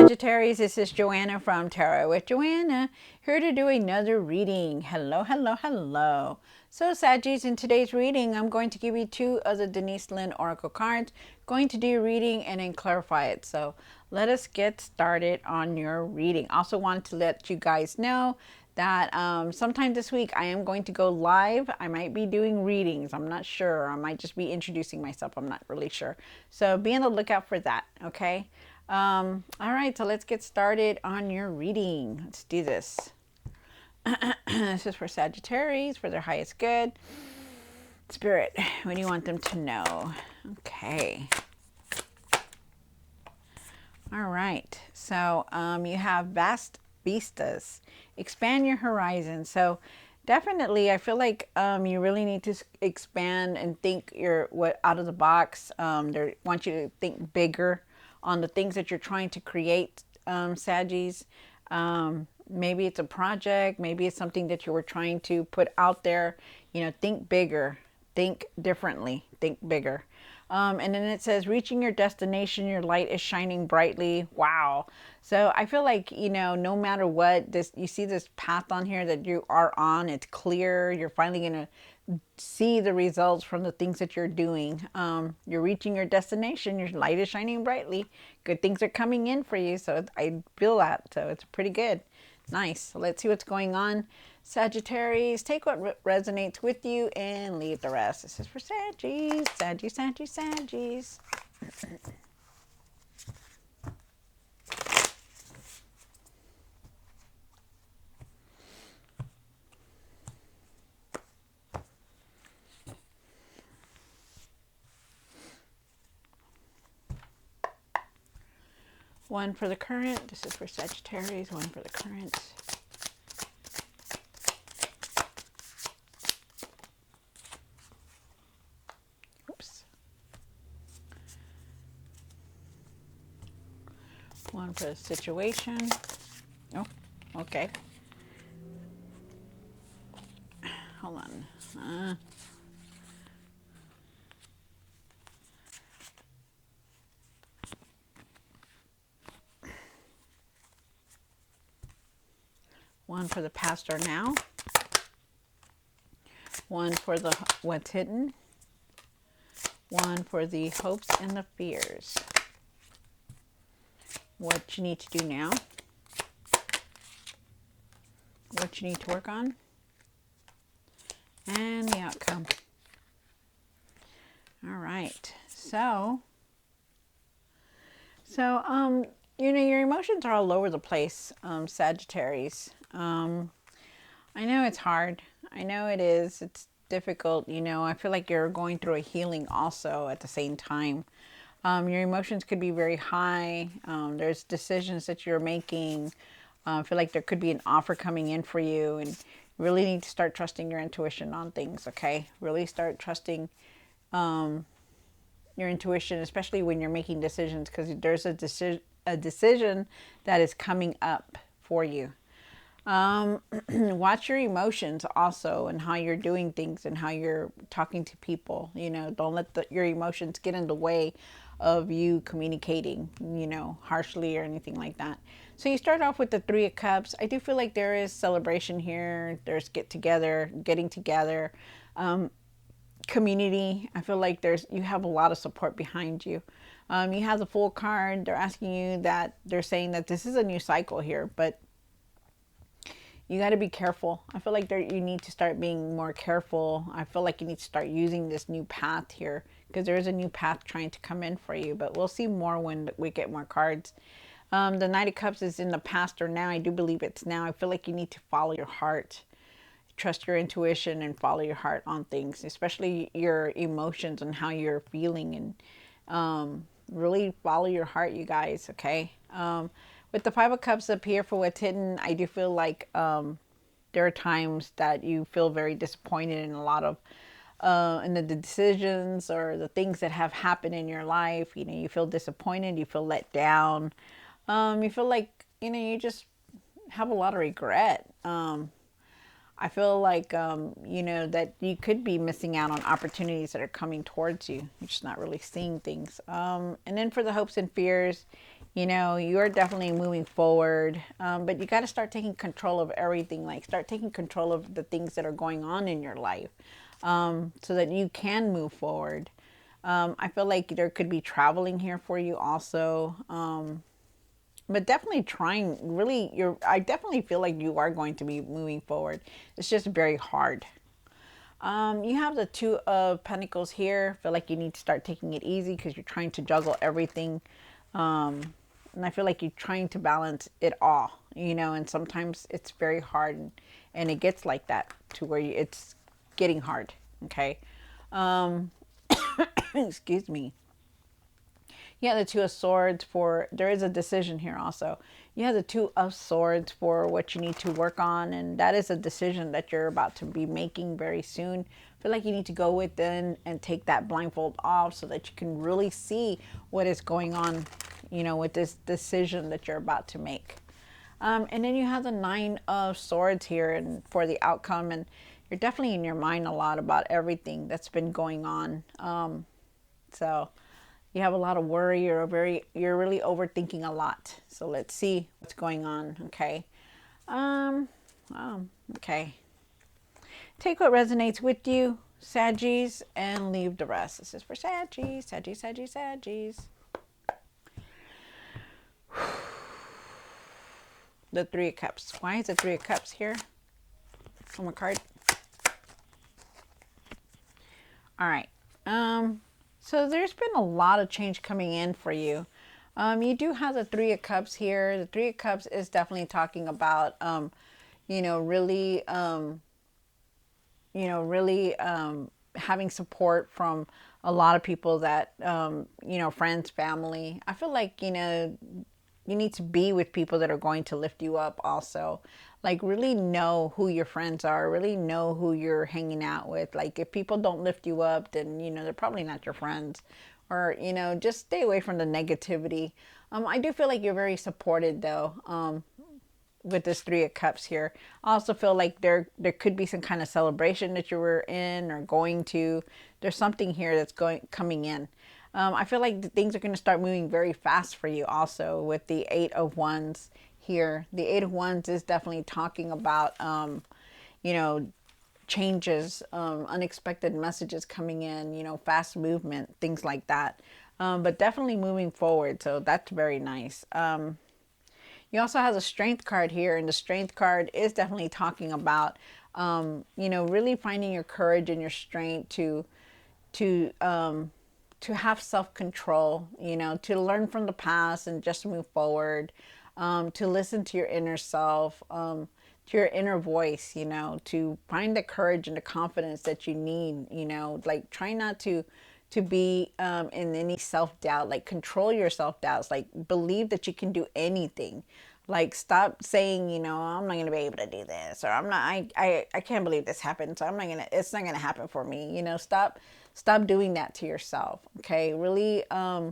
Sagittarius, this is Joanna from Tarot with Joanna, here to do another reading. Hello, hello, hello. So Saggies, in today's reading, I'm going to give you two of the Denise Lynn Oracle cards. Going to do your reading and then clarify it. So let us get started on your reading. Also wanted to let you guys know that sometime this week I am going to go live. I might be doing readings. I'm not sure. I might just be introducing myself. I'm not really sure. So be on the lookout for that, okay? All right, so let's get started on your reading. Let's do this. This is for Sagittarius, for their highest good. Spirit, what do you want them to know? Okay. All right, so you have vast vistas. Expand your horizon. So definitely, I feel like you really need to expand and think out of the box. They want you to think bigger on the things that you're trying to create, Saggies. Maybe it's a project, maybe it's something that you were trying to put out there. You know, think bigger, think differently, think bigger. And then it says, reaching your destination, your light is shining brightly. Wow. So I feel like, you know, no matter what, you see this path on here that you are on, it's clear. You're finally going to see the results from the things that you're doing. You're reaching your destination. Your light is shining brightly. Good things are coming in for you. So I feel that. So it's pretty good. Nice. So let's see what's going on. Sagittarius, take what resonates with you and leave the rest. This is for Saggies. Saggies, Saggies, Saggies. One for the current. This is for Sagittarius. One for the current. Oops. One for the situation. Oh, okay. Hold on. One for the past or now. One for the what's hidden. One for the hopes and the fears. What you need to do now. What you need to work on. And the outcome. All right. So you know, your emotions are all over the place, Sagittarius. I know it's hard. I know it is. It's difficult. You know, I feel like you're going through a healing also at the same time. Your emotions could be very high. There's decisions that you're making. I feel like there could be an offer coming in for you, and you really need to start trusting your intuition on things, okay? Really start trusting your intuition, especially when you're making decisions, because there's a decision that is coming up for you. Watch your emotions also, and how you're doing things and how you're talking to people. You know, don't let your emotions get in the way of you communicating, you know, harshly or anything like that. So you start off with the Three of Cups. I do feel like there is celebration here. There's getting together, community. I feel like you have a lot of support behind you. You have the Fool card. They're asking you that, they're saying that this is a new cycle here, but you got to be careful. I feel like you need to start being more careful. I feel like you need to start using this new path here, because there is a new path trying to come in for you, but we'll see more when we get more cards. The Knight of Cups is in the past or now. I do believe it's now. I feel like you need to follow your heart. Trust your intuition and follow your heart on things, especially your emotions and how you're feeling, and really follow your heart, you guys, okay? With the Five of Cups up here for what's hidden, I do feel like there are times that you feel very disappointed in a lot of in the decisions or the things that have happened in your life. You know, you feel disappointed, you feel let down, you feel like, you know, you just have a lot of regret. I feel like, you know, that you could be missing out on opportunities that are coming towards you. You're just not really seeing things. And then for the hopes and fears, You know, you're definitely moving forward, but you got to start taking control of everything. Like, start taking control of the things that are going on in your life, so that you can move forward. I feel like there could be traveling here for you also. But definitely trying really, I definitely feel like you are going to be moving forward. It's just very hard. You have the Two of Pentacles here. Feel like you need to start taking it easy because you're trying to juggle everything. And I feel like you're trying to balance it all, you know, and sometimes it's very hard, and it gets like that to where it's getting hard. Okay. Excuse me. You have the Two of Swords for, there is a decision here also. You have the Two of Swords for what you need to work on, and that is a decision that you're about to be making very soon. I feel like you need to go within and take that blindfold off so that you can really see what is going on, you know, with this decision that you're about to make. And then you have the Nine of Swords here and for the outcome, and you're definitely in your mind a lot about everything that's been going on. So you have a lot of worry. You're really overthinking a lot. So let's see what's going on. Okay. Oh, okay. Take what resonates with you, Saggies, and leave the rest. This is for Saggies, Saggies, Saggies, Saggies. The Three of Cups. Why is the Three of Cups here on my card? All right. So there's been a lot of change coming in for you. You do have the Three of Cups here. The Three of Cups is definitely talking about, you know, really, having support from a lot of people that, you know, friends, family. I feel like, you know, you need to be with people that are going to lift you up also. Like, really know who your friends are, really know who you're hanging out with. Like, if people don't lift you up, then, you know, they're probably not your friends. Or, you know, just stay away from the negativity. I do feel like you're very supported though, with this Three of Cups here. I also feel like there could be some kind of celebration that you were in or going to. There's something here that's coming in. I feel like things are going to start moving very fast for you also with the Eight of Wands here. The Eight of Wands is definitely talking about, you know, changes, unexpected messages coming in, you know, fast movement, things like that. But definitely moving forward. So that's very nice. You also have a Strength card here, and the Strength card is definitely talking about, you know, really finding your courage and your strength to have self-control, you know, to learn from the past and just move forward, to listen to your inner self, to your inner voice, you know, to find the courage and the confidence that you need, you know, like try not to be in any self-doubt, like control your self-doubts, like believe that you can do anything. Like stop saying, you know, I'm not going to be able to do this, or I'm not, I can't believe this happened, so I'm not going to, it's not going to happen for me. You know, stop doing that to yourself. Okay. Really, I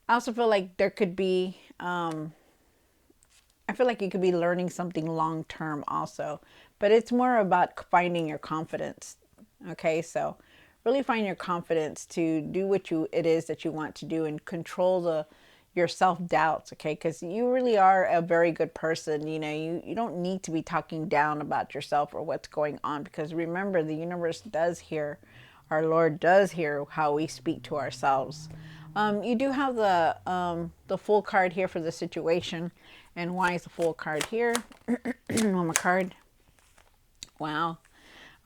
also feel like there could be, I feel like you could be learning something long term also, but it's more about finding your confidence. Okay, so really find your confidence to do what it is that you want to do and control your self-doubts. Okay, because you really are a very good person. You know, you don't need to be talking down about yourself or what's going on, because remember, the universe does hear, our Lord does hear how we speak to ourselves. You do have the Fool card here for the situation. And why is the Fool card here? On my card. Wow.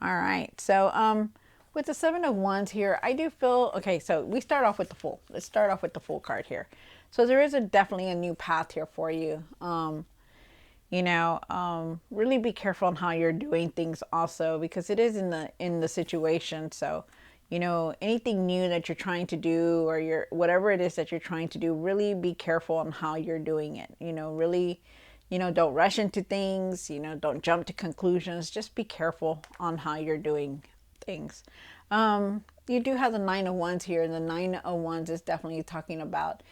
All right. So with the Seven of Wands here, I do feel, okay, so we start off with the Fool. Let's start off with the Fool card here. So there is definitely a new path here for you. You know, really be careful on how you're doing things also, because it is in the situation. So, you know, anything new that you're trying to do, or whatever it is that you're trying to do, really be careful on how you're doing it. You know, really, you know, don't rush into things, you know, don't jump to conclusions. Just be careful on how you're doing things. You do have the Nine of Wands here, and the Nine of Wands is definitely talking about,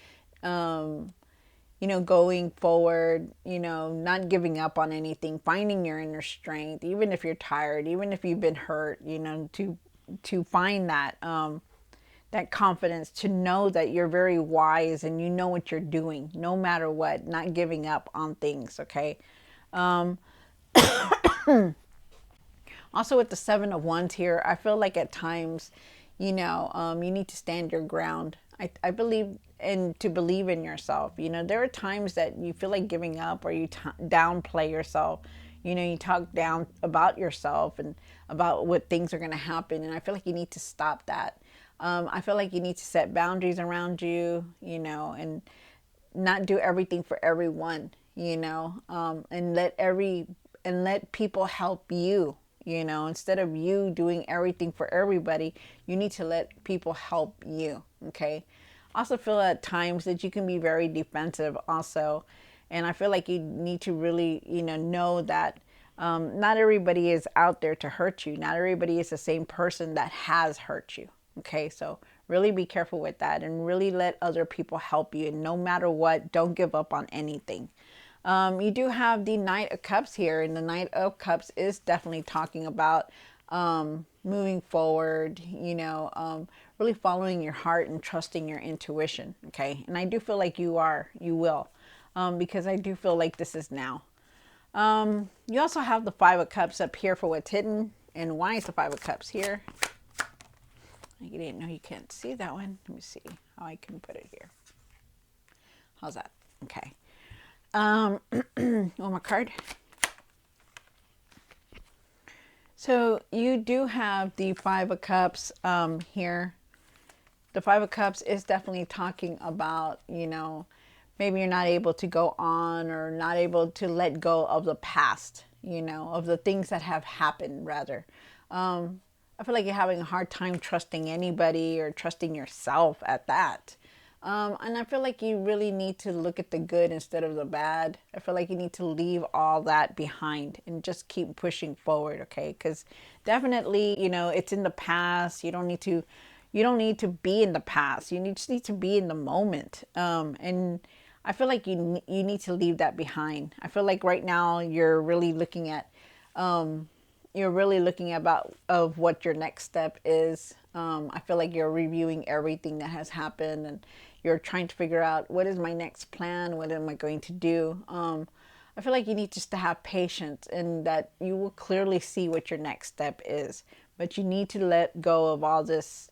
you know, going forward, you know, not giving up on anything, finding your inner strength, even if you're tired, even if you've been hurt, you know, to find that, that confidence to know that you're very wise and you know what you're doing, no matter what, not giving up on things, okay? Um, Also, with the Seven of Wands here, I feel like at times, you need to stand your ground. I believe and to believe in yourself. There are times that you feel like giving up or you downplay yourself. You talk down about yourself and about what things are going to happen. And I feel like you need to stop that. I feel like you need to set boundaries around you, and not do everything for everyone, and let people help you, instead of you doing everything for everybody. You need to let people help you. Okay. Also feel at times that you can be very defensive also. And I feel like you need to really, know that not everybody is out there to hurt you. Not everybody is the same person that has hurt you. Okay, so really be careful with that and really let other people help you. And no matter what, don't give up on anything. You do have the Knight of Cups here, and the Knight of Cups is definitely talking about moving forward, really following your heart and trusting your intuition. Okay, and I do feel like you will, because I do feel like this is now. You also have the Five of Cups up here for what's hidden. And why is the Five of Cups here? I didn't know you can't see that one. Let me see how I can put it here. How's that? Okay. One more card. So you do have the Five of Cups here. The Five of Cups is definitely talking about, maybe you're not able to go on or not able to let go of the past, of the things that have happened, rather. I feel like you're having a hard time trusting anybody or trusting yourself at that. And I feel like you really need to look at the good instead of the bad. I feel like you need to leave all that behind and just keep pushing forward, okay? Because definitely, it's in the past. You don't need to be in the past. Just need to be in the moment. And I feel like you need to leave that behind. I feel like right now you're really looking at about of what your next step is. I feel like you're reviewing everything that has happened and you're trying to figure out, what is my next plan? What am I going to do? I feel like you need just to have patience, and that you will clearly see what your next step is. But you need to let go of all this,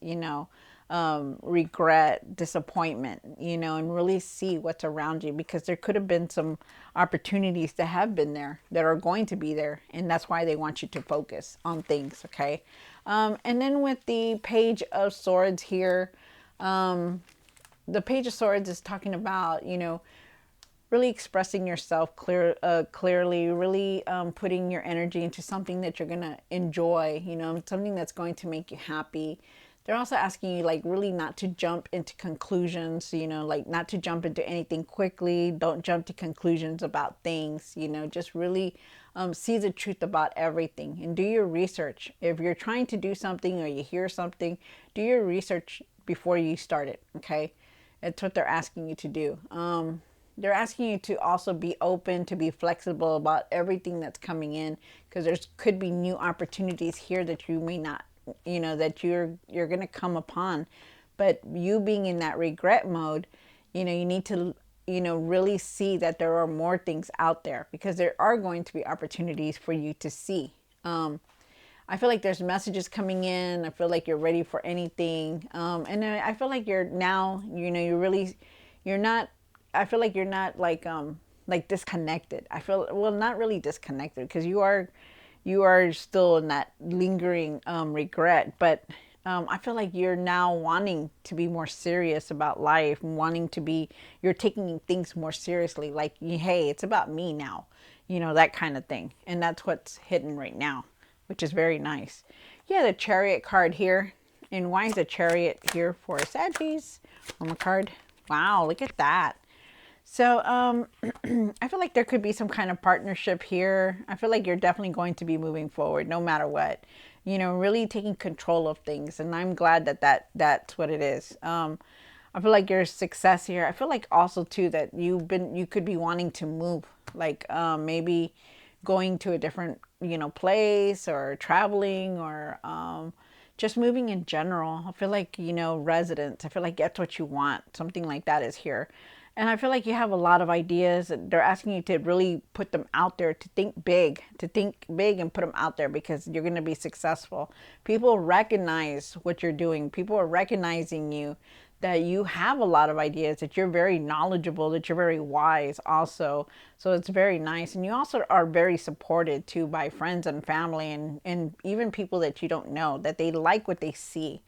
regret, disappointment, and really see what's around you, because there could have been some opportunities that have been there, that are going to be there. And that's why they want you to focus on things. Okay. And then with the Page of Swords here, the Page of Swords is talking about, really expressing yourself clearly, really putting your energy into something that you're going to enjoy, something that's going to make you happy. They're also asking you, like, really not to jump into conclusions, like not to jump into anything quickly. Don't jump to conclusions about things, just really see the truth about everything and do your research. If you're trying to do something or you hear something, do your research before you start it, okay? That's what they're asking you to do. They're asking you to also be open, to be flexible about everything that's coming in, because there's could be new opportunities here that you may not, that you're going to come upon. But you being in that regret mode, you need to, really see that there are more things out there, because there are going to be opportunities for you to see. I feel like there's messages coming in. I feel like you're ready for anything. And I feel like you're now, you're not, I feel like you're not like disconnected. I feel, well, not really disconnected, because you are still in that lingering regret. But I feel like you're now wanting to be more serious about life, you're taking things more seriously. Like, hey, it's about me now, that kind of thing. And that's what's hidden right now, which is very nice. Yeah, the Chariot card here. And why is the Chariot here for Saggies on the card? Wow, look at that. So I feel like there could be some kind of partnership here. I feel like you're definitely going to be moving forward no matter what. Really taking control of things. And I'm glad that's what it is. I feel like your success here. I feel like also too that you could be wanting to move, like maybe going to a different place, or traveling, or just moving in general. I feel like, residence. I feel like that's what you want. Something like that is here. And I feel like you have a lot of ideas. They're asking you to really put them out there, to think big and put them out there because you're going to be successful. People recognize what you're doing. People are recognizing you, that you have a lot of ideas, that you're very knowledgeable, that you're very wise also. So it's very nice. And you also are very supported too by friends and family, and even people that you don't know, that they like what they see.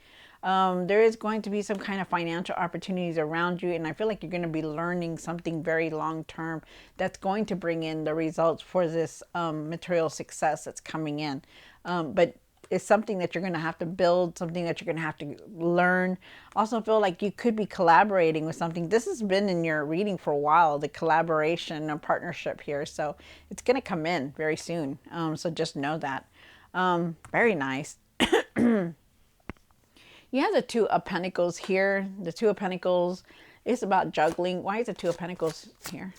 There is going to be some kind of financial opportunities around you, and I feel like you're going to be learning something very long term that's going to bring in the results for this material success that's coming in. But it's something that you're going to have to build, something that you're going to have to learn. Also feel like you could be collaborating with something. This has been in your reading for a while, the collaboration and partnership here. So it's going to come in very soon. So just know that. Very nice. You have the Two of Pentacles here. The Two of Pentacles is about juggling. Why is the Two of Pentacles here?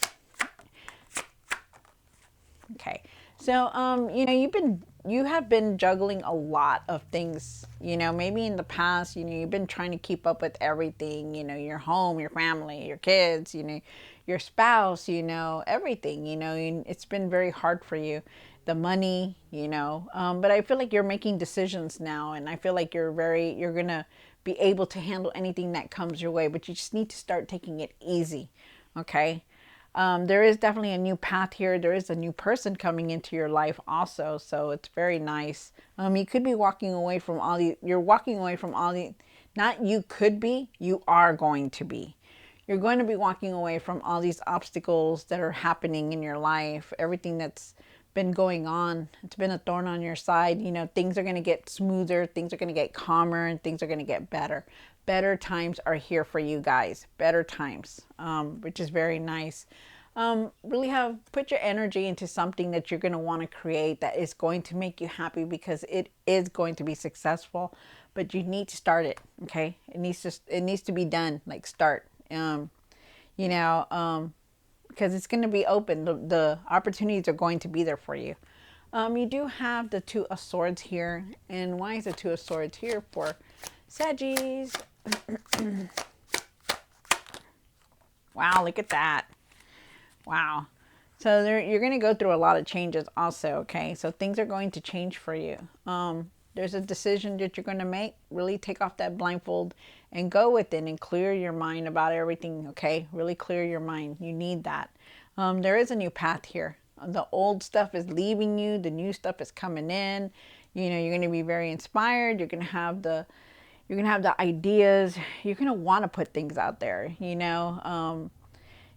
Okay. So, you have been juggling a lot of things, maybe in the past, you've been trying to keep up with everything, your home, your family, your kids, your spouse, everything, it's been very hard for you. The money, but I feel like you're making decisions now, and I feel like you're going to be able to handle anything that comes your way, but you just need to start taking it easy. Okay. There is definitely a new path here. There is a new person coming into your life also. So it's very nice. You could be walking away from you're walking away from not you could be, you are going to be. You're going to be walking away from all these obstacles that are happening in your life, everything that's been going on. It's been a thorn on your side. Things are going to get smoother, things are going to get calmer, and things are going to get better. Better times are here for you guys. Better times, which is very nice. Really put your energy into something that you're going to want to create that is going to make you happy, because it is going to be successful, but you need to start it. Okay. It needs to be done. Like start, because it's going to be open. The opportunities are going to be there for you. You do have the Two of Swords here. And why is the Two of Swords here for Saggies? Wow, look at that. Wow. So you're going to go through a lot of changes also, okay? So things are going to change for you. There's a decision that you're going to make. Really take off that blindfold and go with it and clear your mind about everything, okay? Really clear your mind. You need that. There is a new path here. The old stuff is leaving you. The new stuff is coming in. You're going to be very inspired. You're going to have the ideas. You're going to want to put things out there,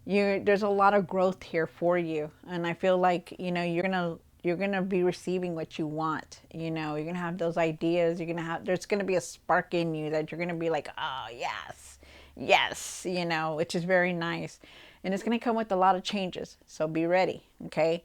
there's a lot of growth here for you, and I feel like you're gonna be receiving what you want. You're gonna have those ideas. There's gonna be a spark in you that you're gonna be like, oh yes, yes, which is very nice, and it's gonna come with a lot of changes. So be ready, okay?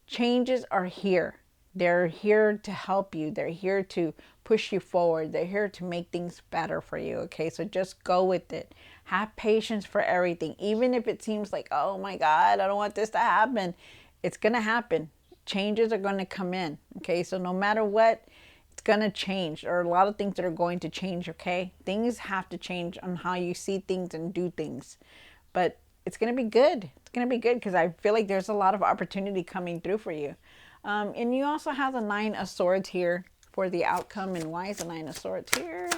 Changes are here. They're here to help you. They're here to push you forward. They're here to make things better for you. Okay, so just go with it. Have patience for everything. Even if it seems like, oh my God, I don't want this to happen. It's going to happen. Changes are going to come in. Okay, so no matter what, it's going to change. There are a lot of things that are going to change. Okay, things have to change on how you see things and do things. But it's going to be good. It's going to be good because I feel like there's a lot of opportunity coming through for you. And you also have the Nine of Swords here for the outcome. And why is the Nine of Swords here?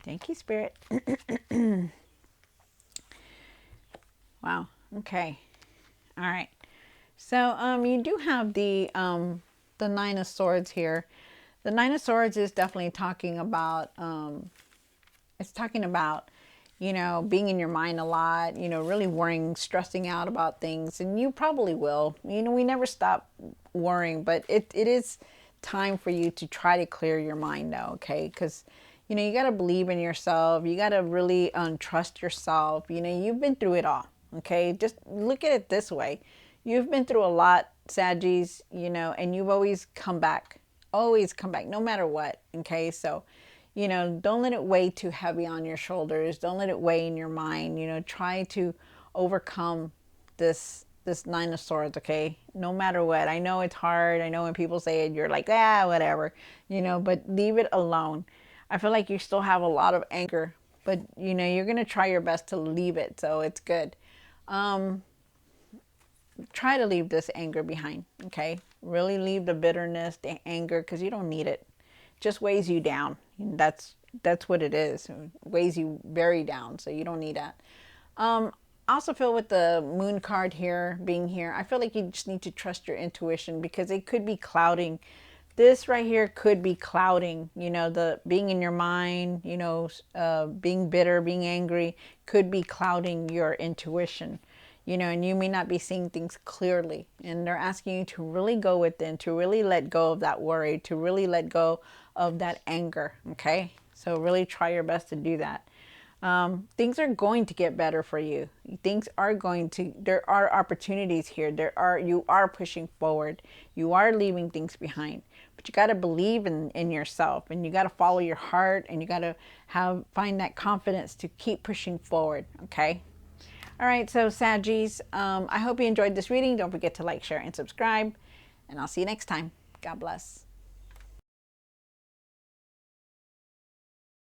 Thank you, Spirit. Wow. Okay. All right. So you do have the Nine of Swords here. The Nine of Swords is definitely talking about it's talking about being in your mind a lot, really worrying, stressing out about things, and you probably will. We never stop worrying, but it is time for you to try to clear your mind now, okay? Because you got to believe in yourself. You got to really trust yourself. You've been through it all, okay? Just look at it this way. You've been through a lot, Saggies, and you've always come back. Always come back, no matter what, okay? So, don't let it weigh too heavy on your shoulders. Don't let it weigh in your mind. Try to overcome this this Nine of Swords, okay? No matter what. I know it's hard. I know when people say it, you're like, ah, whatever, you know, but leave it alone. I feel like you still have a lot of anger, but you know, you're going to try your best to leave it. So it's good. Try to leave this anger behind, okay? Really leave the bitterness, the anger, because you don't need it. It just weighs you down. That's what it is. It weighs you very down, so you don't need that. I also feel with the moon card here, being here, I feel like you just need to trust your intuition because it could be clouding. This right here could be clouding, you know, the being in your mind, you know, being bitter, being angry could be clouding your intuition, you know, and you may not be seeing things clearly. And they're asking you to really go within, to really let go of that worry, to really let go of that anger, okay? So really try your best to do that. Things are going to get better for you. Things are going to, there are opportunities here. You are pushing forward. You are leaving things behind. But you got to believe in yourself, and you got to follow your heart, and you got to find that confidence to keep pushing forward, okay? All right, so Saggies, I hope you enjoyed this reading. Don't forget to like, share, and subscribe, and I'll see you next time. God bless.